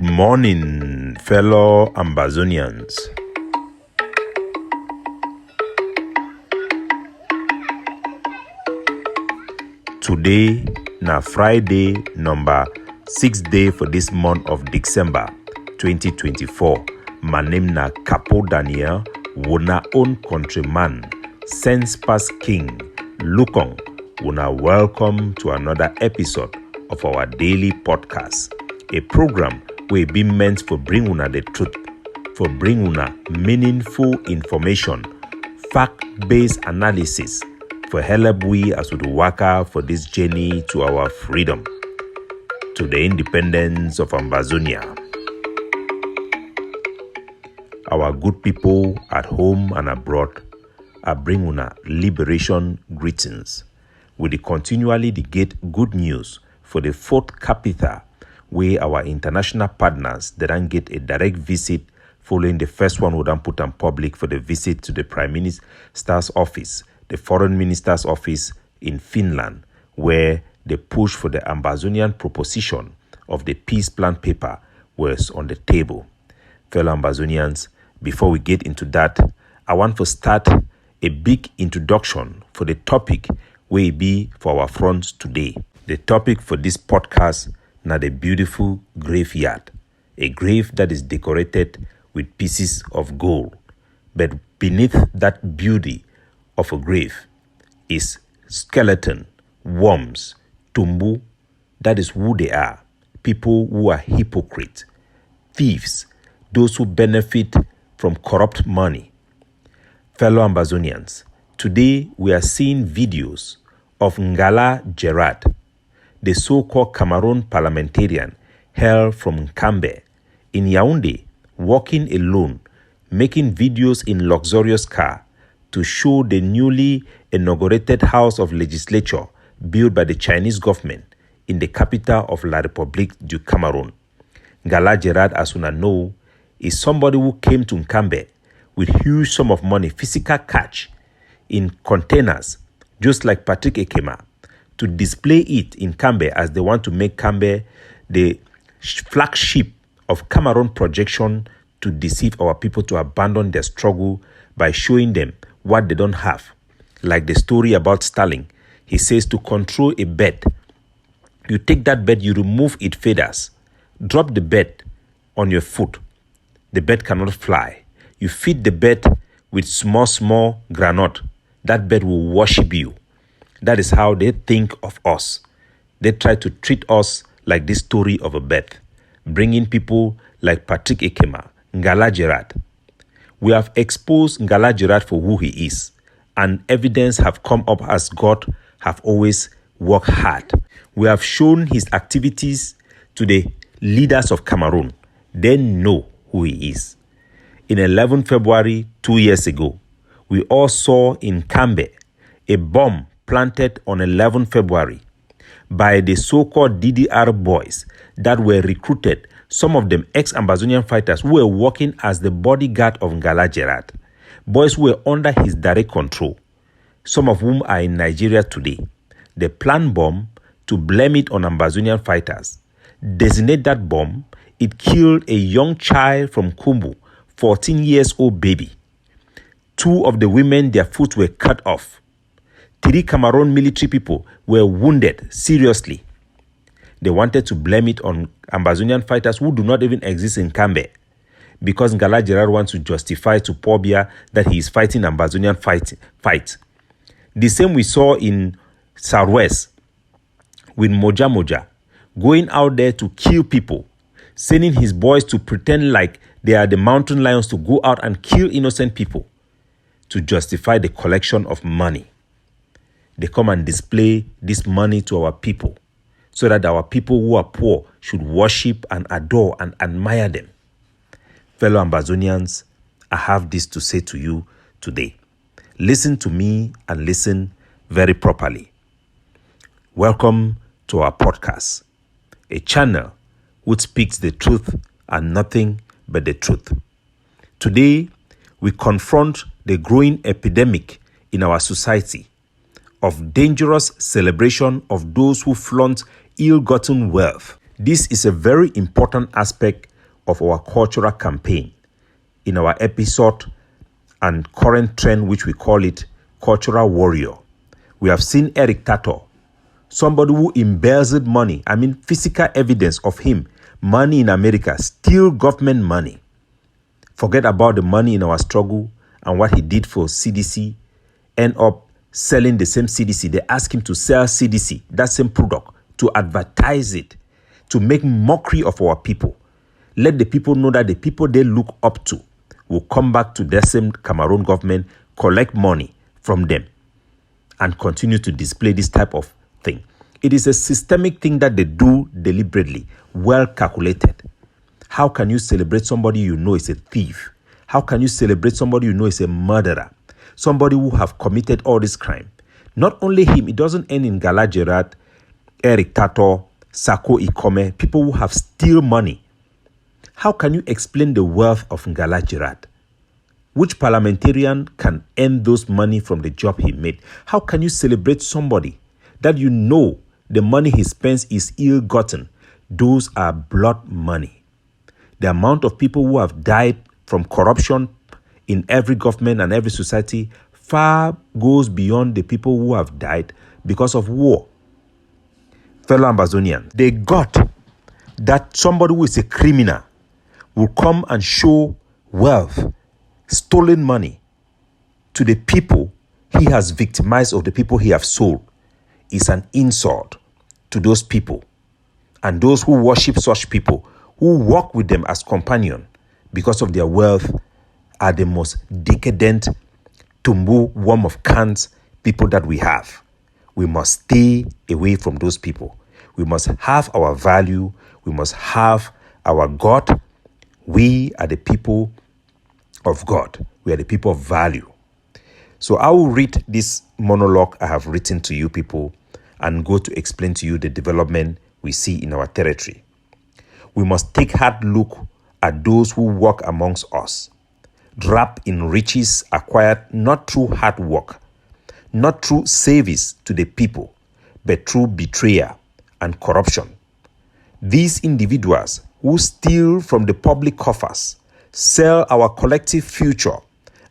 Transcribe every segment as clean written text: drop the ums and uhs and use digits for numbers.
Good morning, fellow Ambazonians. Today na Friday number 6th day for this month of December 2024. My name na Capo Daniel, wuna own countryman, sense pass king, Lukong. Wuna welcome to another episode of our daily podcast, a program wey be meant for bring una the truth, for bring una meaningful information, fact-based analysis, for help we as we waka for this journey to our freedom, to the independence of Ambazonia. Our good people at home and abroad, I bring una liberation greetings. We continually get good news for the fourth capital, where our international partners didn't get a direct visit following the first one we done put on public for the visit to the Prime Minister's office, the Foreign Minister's office in Finland, where the push for the Ambazonian proposition of the peace plan paper was on the table. Fellow Ambazonians, before we get into that, I want to start a big introduction for the topic will be for our front today. The topic for this podcast na the beautiful graveyard, a grave that is decorated with pieces of gold. But beneath that beauty of a grave is skeleton, worms, tumbu. That is who they are. People who are hypocrites, thieves, those who benefit from corrupt money. Fellow Ambazonians, today we are seeing videos of Ngala Gerard, the so-called Cameroon parliamentarian hailed from Cambe in Yaoundé, walking alone, making videos in luxurious car to show the newly inaugurated House of Legislature built by the Chinese government in the capital of La République du Cameroon. Ngala Gerard, as una know, is somebody who came to Cambe with huge sum of money, physical cash, in containers, just like Patrick Ekema, to display it in Cambe as they want to make Cambe the flagship of Cameroon projection to deceive our people to abandon their struggle by showing them what they don't have. Like the story about Stalin, he says to control a bird, you take that bird, you remove its feathers, drop the bird on your foot. The bird cannot fly. You feed the bird with small granite. That bird will worship you. That is how they think of us. They try to treat us like this story of a bird, bringing people like Patrick Ekema, Ngala Gerard. We have exposed Ngala Gerard for who he is, and evidence have come up as God have always worked hard. We have shown his activities to the leaders of Cameroon. They know who he is. In 11 February 2 years ago, we all saw in Cambe a bomb planted on 11 February by the so-called DDR boys that were recruited, some of them ex-Ambazonian fighters who were working as the bodyguard of Ngala Gerard, boys who were under his direct control, some of whom are in Nigeria today. They planned bomb to blame it on Ambazonian fighters, designate that bomb. It killed a young child from Kumbu, 14 years old baby. 2 of the women, their foot were cut off. 3 Cameroon military people were wounded seriously. They wanted to blame it on Ambazonian fighters who do not even exist in Cambe, because Ngala Gerard wants to justify to Pobia that he is fighting Ambazonian fight. The same we saw in Southwest with Moja, going out there to kill people, sending his boys to pretend like they are the mountain lions to go out and kill innocent people to justify the collection of money. They come and display this money to our people so that our people who are poor should worship and adore and admire them. Fellow Ambazonians, I have this to say to you today. Listen to me and listen very properly. Welcome to our podcast, a channel which speaks the truth and nothing but the truth. Today, we confront the growing epidemic in our society of dangerous celebration of those who flaunt ill-gotten wealth. This is a very important aspect of our cultural campaign in our episode and current trend, which we call it cultural warrior. We have seen Eric Tato, somebody who embezzled money. Physical evidence of him, money in America, steal government money. Forget about the money in our struggle and what he did for CDC, end up selling the same CDC. They ask him to sell CDC, that same product, to advertise it, to make mockery of our people. Let the people know that the people they look up to will come back to the same Cameroon government, collect money from them, and continue to display this type of thing. It is a systemic thing that they do deliberately, well calculated. How can you celebrate somebody you know is a thief? How can you celebrate somebody you know is a murderer? Somebody who have committed all this crime. Not only him, it doesn't end in Gala Gerard, Eric Tato, Sako Ikome, people who have steal money. How can you explain the wealth of Ngala Gerard? Which parliamentarian can earn those money from the job he made? How can you celebrate somebody that you know the money he spends is ill-gotten? Those are blood money. The amount of people who have died from corruption in every government and every society far goes beyond the people who have died because of war. Fellow Ambazonian, they got that somebody who is a criminal will come and show wealth, stolen money to the people he has victimized or the people he has sold is an insult to those people and those who worship such people, who walk with them as companion because of their wealth, are the most decadent, tumbu, worm of cans people that we have. We must stay away from those people. We must have our value. We must have our God. We are the people of God. We are the people of value. So I will read this monologue I have written to you people and go to explain to you the development we see in our territory. We must take hard look at those who walk amongst us, wrapped in riches acquired not through hard work, not through service to the people, but through betrayal and corruption. These individuals who steal from the public coffers, sell our collective future,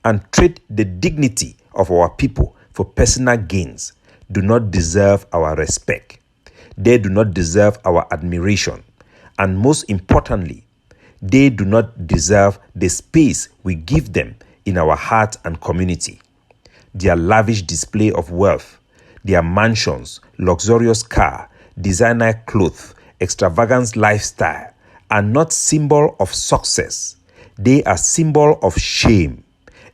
and trade the dignity of our people for personal gains do not deserve our respect. They do not deserve our admiration. And most importantly, they do not deserve the space we give them in our heart and community. Their lavish display of wealth, their mansions, luxurious car, designer clothes, extravagant lifestyle are not symbol of success. They are symbol of shame,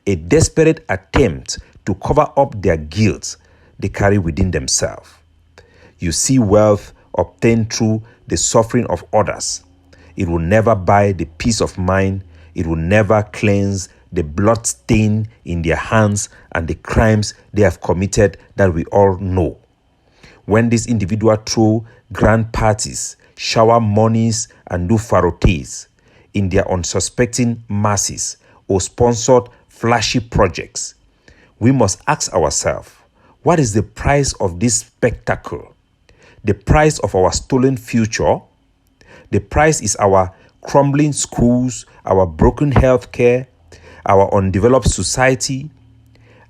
a desperate attempt to cover up their guilt they carry within themselves. You see wealth obtained through the suffering of others. It will never buy the peace of mind. It will never cleanse the blood stain in their hands and the crimes they have committed that we all know. When this individual throw grand parties, shower monies, and do farotes in their unsuspecting masses or sponsored flashy projects, we must ask ourselves, what is the price of this spectacle? The price of our stolen future? The price is our crumbling schools, our broken healthcare, our undeveloped society,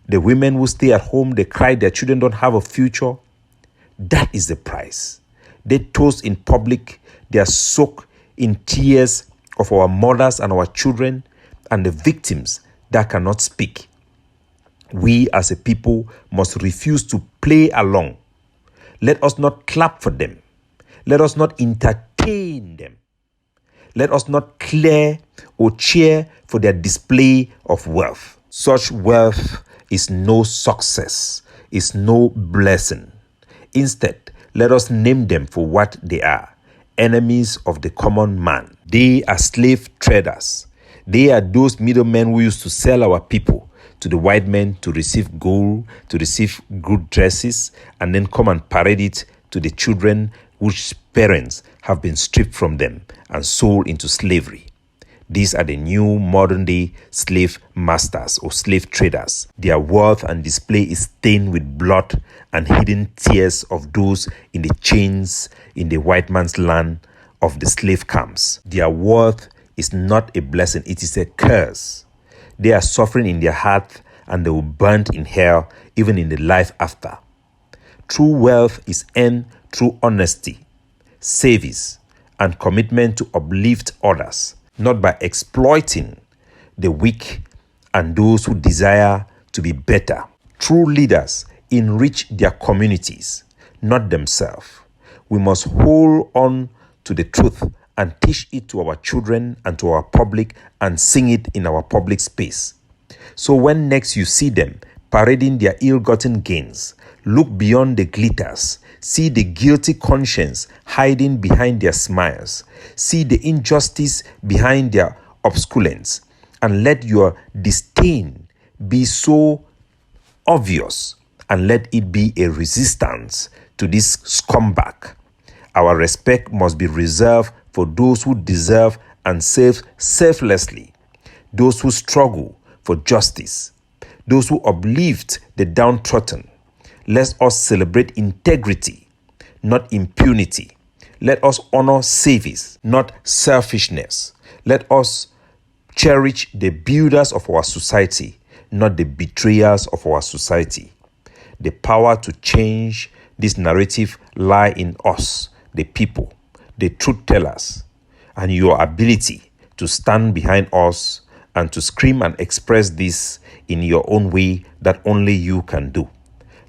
the women who stay at home, they cry their children don't have a future. That is the price. They toast in public, they are soaked in tears of our mothers and our children and the victims that cannot speak. We as a people must refuse to play along. Let us not clap for them. Let us not entertain them. Let us not clear or cheer for their display of wealth. Such wealth is no success, is no blessing. Instead, let us name them for what they are, enemies of the common man. They are slave traders. They are those middlemen who used to sell our people to the white men to receive gold, to receive good dresses, and then come and parade it to the children whose parents have been stripped from them and sold into slavery. These are the new modern-day slave masters or slave traders. Their wealth and display is stained with blood and hidden tears of those in the chains in the white man's land of the slave camps. Their wealth is not a blessing, it is a curse. They are suffering in their heart and they will burn in hell, even in the life after. True wealth is earned through honesty, service, and commitment to uplift others, not by exploiting the weak and those who desire to be better. True leaders enrich their communities, not themselves. We must hold on to the truth and teach it to our children and to our public and sing it in our public space. So when next you see them parading their ill-gotten gains, look beyond the glitters, see the guilty conscience hiding behind their smiles, see the injustice behind their obscurance, and let your disdain be so obvious, and let it be a resistance to this scumbag. Our respect must be reserved for those who deserve and serve selflessly, those who struggle for justice, those who uplift the downtrodden. Let us celebrate integrity, not impunity. Let us honor service, not selfishness. Let us cherish the builders of our society, not the betrayers of our society. The power to change this narrative lies in us, the people, the truth tellers, and your ability to stand behind us and to scream and express this in your own way that only you can do.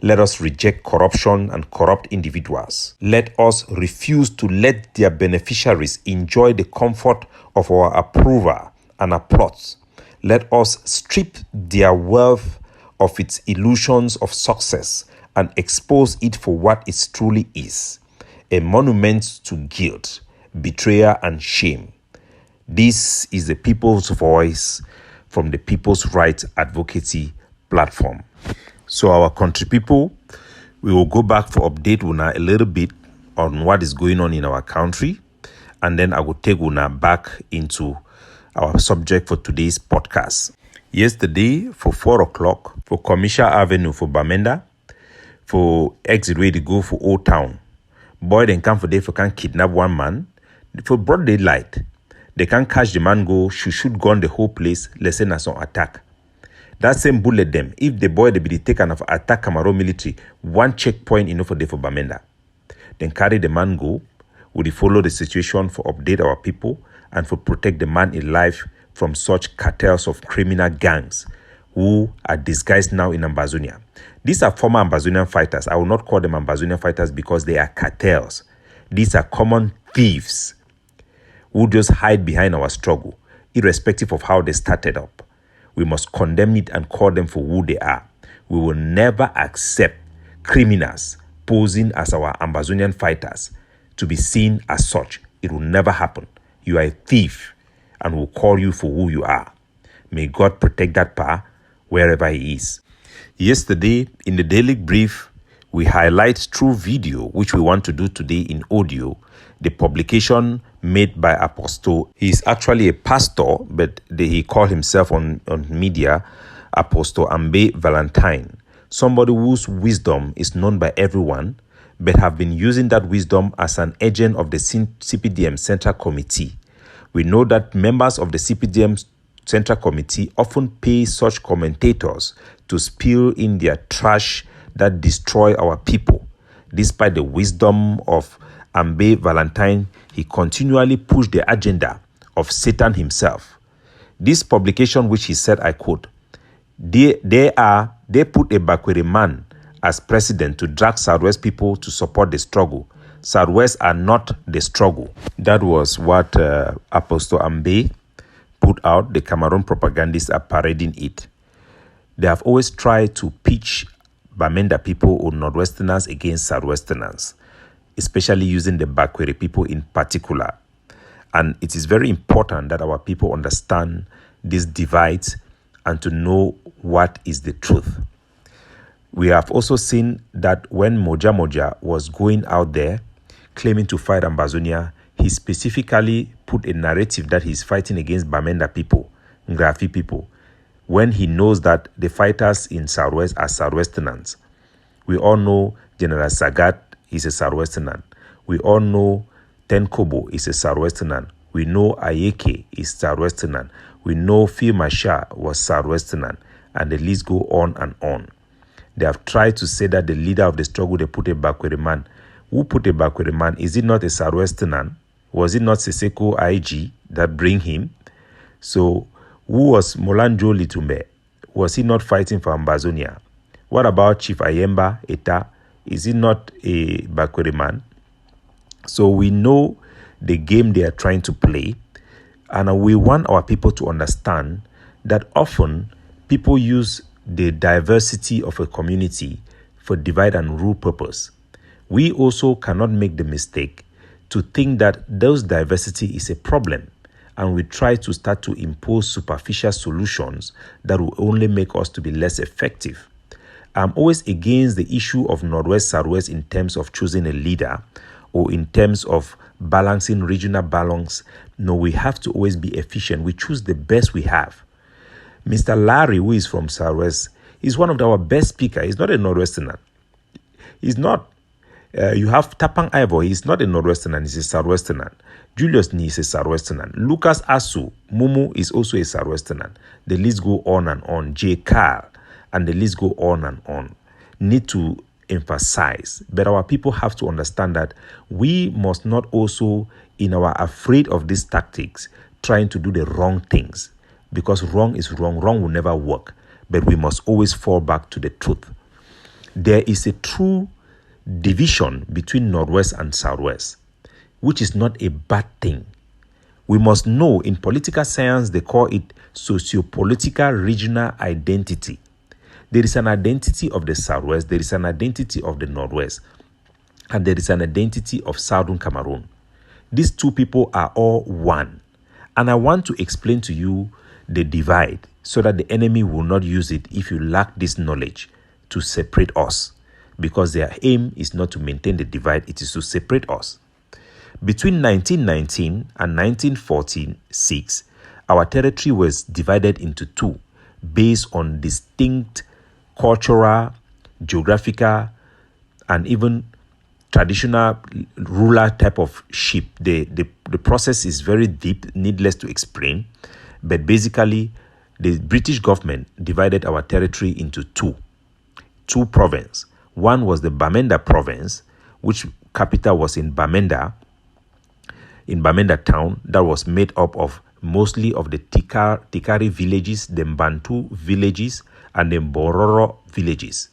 Let us reject corruption and corrupt individuals. Let us refuse to let their beneficiaries enjoy the comfort of our approval and applause. Let us strip their wealth of its illusions of success and expose it for what it truly is, a monument to guilt, betrayal, and shame. This is the People's Voice from the People's Rights Advocacy platform. So our country people, we will go back for update una a little bit on what is going on in our country, and then I will take una back into our subject for today's podcast. Yesterday, for 4 o'clock, for Commercial Avenue for Bamenda, for exit way to go for Old Town, boy, then come for day for can kidnap one man. For broad daylight, they can catch the man go, shoot gun the whole place, let's say some attack. That same bullet them, if the boy they be taken of attack Cameroon military, one checkpoint enough for day for Bamenda. Then carry the man go, we follow the situation for update our people and for protect the man alive from such cartels of criminal gangs who are disguised now in Ambazonia. These are former Ambazonian fighters. I will not call them Ambazonian fighters because they are cartels. These are common thieves who just hide behind our struggle, irrespective of how they started up. We must condemn it and call them for who they are. We will never accept criminals posing as our Ambazonian fighters to be seen as such. It will never happen. You are a thief and will call you for who you are. May God protect that pa wherever he is. Yesterday, in the daily brief, we highlight through video, which we want to do today in audio, the publication made by Apostle. He is actually a pastor, but he called himself on media Apostle Ambe Valentine, somebody whose wisdom is known by everyone, but have been using that wisdom as an agent of the CPDM Central Committee. We know that members of the CPDM Central Committee often pay such commentators to spill in their trash that destroy our people. Despite the wisdom of Ambe Valentine, he continually pushed the agenda of Satan himself. This publication, which he said, I quote, they put a Bakwere man as president to drag Southwest people to support the struggle. Southwest are not the struggle. That was what Apostle Ambe put out. The Cameroon propagandists are parading it. They have always tried to pitch Bamenda people or Northwesterners against Southwesterners, especially using the Bakwere people in particular. And it is very important that our people understand these divides and to know what is the truth. We have also seen that when Moja Moja was going out there claiming to fight Ambazonia, he specifically put a narrative that he's fighting against Bamenda people, Ngrafi people, when he knows that the fighters in Southwest are Southwesterners. We all know General Sagat is a Southwesterner. We all know Ten Kobo is a Southwesterner. We know Ayeke is Southwesterner. We know Phil Mashar was Southwesterner. And the list go on and on. They have tried to say that the leader of the struggle, they put a Bakwere man. Who put a Bakwere man? Is it not a Southwesterner? Was it not Seseko IG that bring him? So who was Molanjo Litumbe? Was he not fighting for Ambazonia? What about Chief Ayemba Eta? Is he not a Bakwere man? So we know the game they are trying to play, and we want our people to understand that often people use the diversity of a community for divide and rule purpose. We also cannot make the mistake to think that those diversity is a problem, and we try to start to impose superficial solutions that will only make us to be less effective. I'm always against the issue of Northwest, Southwest in terms of choosing a leader or in terms of balancing regional balance. No, we have to always be efficient. We choose the best we have. Mr. Larry, who is from Southwest, is one of our best speakers. He's not a Northwesterner. He's not. You have Tapang Ivor. He's not a Northwesterner. He's a Southwesterner. Julius Ni is a Southwesterner. Lucas Asu, Mumu is also a Southwesterner. The list go on and on. J. Carl, and the list go on and on. Need to emphasize, but our people have to understand that we must not also, in our afraid of these tactics, trying to do the wrong things, because wrong is wrong. Wrong will never work, but we must always fall back to the truth. There is a true division between Northwest and Southwest, which is not a bad thing. We must know, in political science, they call it sociopolitical regional identity. There is an identity of the Southwest, there is an identity of the Northwest, and there is an identity of Southern Cameroon. These two people are all one. And I want to explain to you the divide so that the enemy will not use it if you lack this knowledge to separate us. Because their aim is not to maintain the divide, it is to separate us. Between 1919 and 1946, our territory was divided into two based on distinct cultural, geographical, and even traditional ruler type of ship. The process is very deep, needless to explain. But basically, the British government divided our territory into two provinces. One was the Bamenda province, which capital was in Bamenda town, that was made up of mostly of the Tikari villages, the Bantu villages, and the Bororo villages.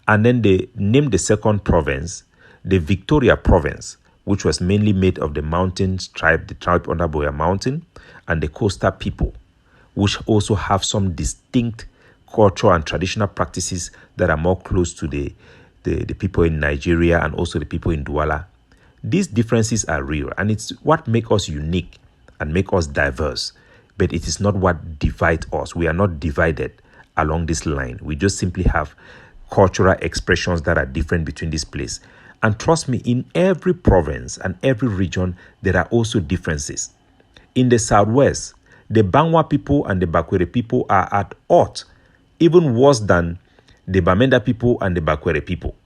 And then they named the second province the Victoria province, which was mainly made of the mountains tribe, the tribe under Boya Mountain, and the coastal people, which also have some distinct cultural and traditional practices that are more close to the people in Nigeria and also the people in Douala. These differences are real, and it's what makes us unique and make us diverse, but it is not what divides us. We are not divided along this line. We just simply have cultural expressions that are different between this place. And trust me, in every province and every region, there are also differences. In the Southwest, the Bangwa people and the Bakwere people are at odds, even worse than the Bamenda people and the Bakwere people.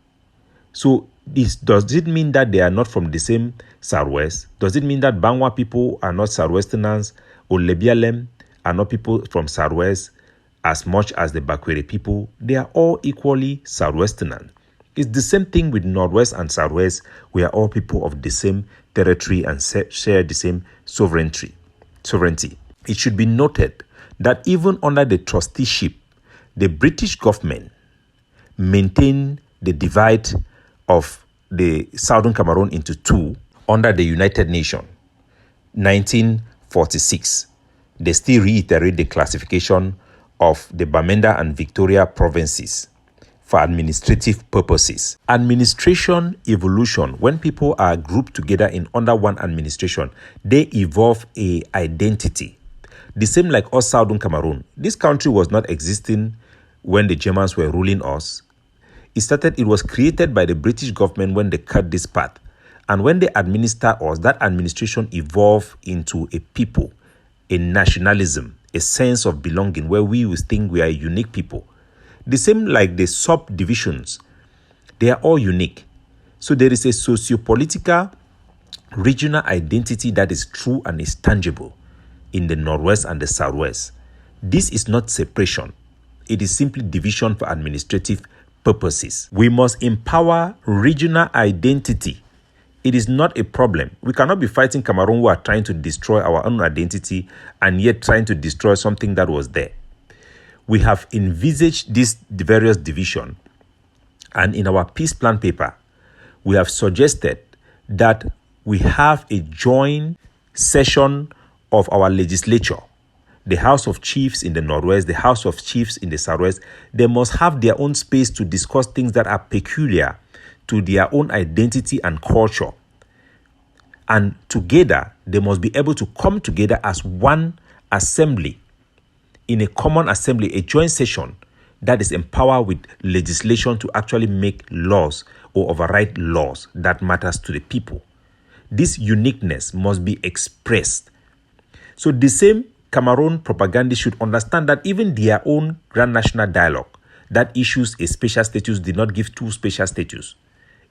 So does it mean that they are not from the same Southwest? Does it mean that Bangwa people are not Southwesterners, or Lebialem are not people from Southwest as much as the Bakwere people? They are all equally Southwesterners. It's the same thing with Northwest and Southwest. We are all people of the same territory and share the same sovereignty. It should be noted that even under the trusteeship, the British government maintained the divide of the Southern Cameroon into two under the United Nations, 1946. They still reiterate the classification of the Bamenda and Victoria provinces for administrative purposes. Administration evolution, when people are grouped together in under one administration, they evolve a identity. The same like us, Southern Cameroon. This country was not existing when the Germans were ruling us. It was created by the British government when they cut this path. And when they administer us, that administration evolved into a people, a nationalism, a sense of belonging where we will think we are a unique people. The same like the subdivisions, they are all unique. So there is a socio-political regional identity that is true and is tangible in the Northwest and the Southwest. This is not separation. It is simply division for administrative purposes. We must empower regional identity. It is not a problem. We cannot be fighting Cameroon who are trying to destroy our own identity and yet trying to destroy something that was there. We have envisaged this various division, and in our peace plan paper, we have suggested that we have a joint session of our legislature, the House of Chiefs in the Northwest, the House of Chiefs in the Southwest. They must have their own space to discuss things that are peculiar to their own identity and culture. And together, they must be able to come together as one assembly, in a common assembly, a joint session that is empowered with legislation to actually make laws or override laws that matters to the people. This uniqueness must be expressed. So the same Cameroon propagandists should understand that even their own Grand National Dialogue that issues a special status did not give two special status.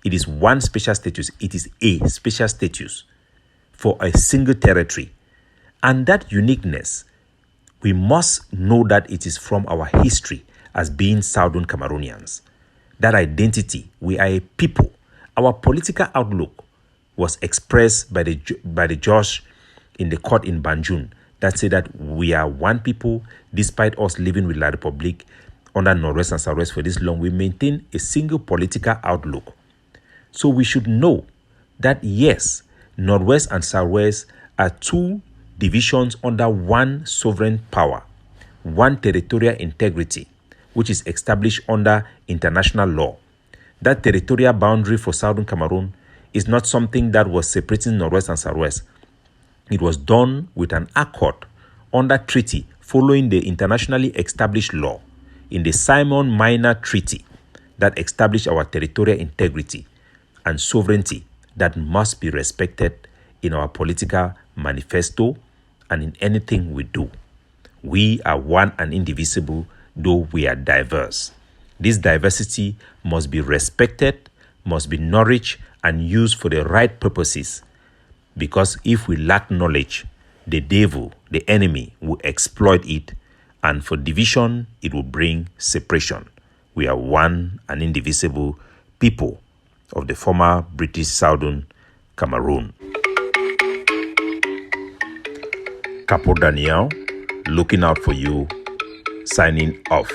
It is one special status. It is a special status for a single territory. And that uniqueness, we must know that it is from our history as being Southern Cameroonians. That identity, we are a people. Our political outlook was expressed by the judge in the court in Banjul that said that we are one people. Despite us living with La République under Northwest and Southwest for this long, we maintain a single political outlook. So we should know that yes, Northwest and Southwest are two divisions under one sovereign power, one territorial integrity, which is established under international law. That territorial boundary for Southern Cameroon is not something that was separating Northwest and Southwest. It was done with an accord under treaty following the internationally established law in the Simon Minor Treaty that established our territorial integrity and sovereignty that must be respected in our political manifesto and in anything we do. We are one and indivisible, though we are diverse. This diversity must be respected, must be nourished, and used for the right purposes. Because if we lack knowledge, the devil, the enemy, will exploit it, and for division, it will bring separation. We are one and indivisible people of the former British Southern Cameroon. Capo Daniel, looking out for you, signing off.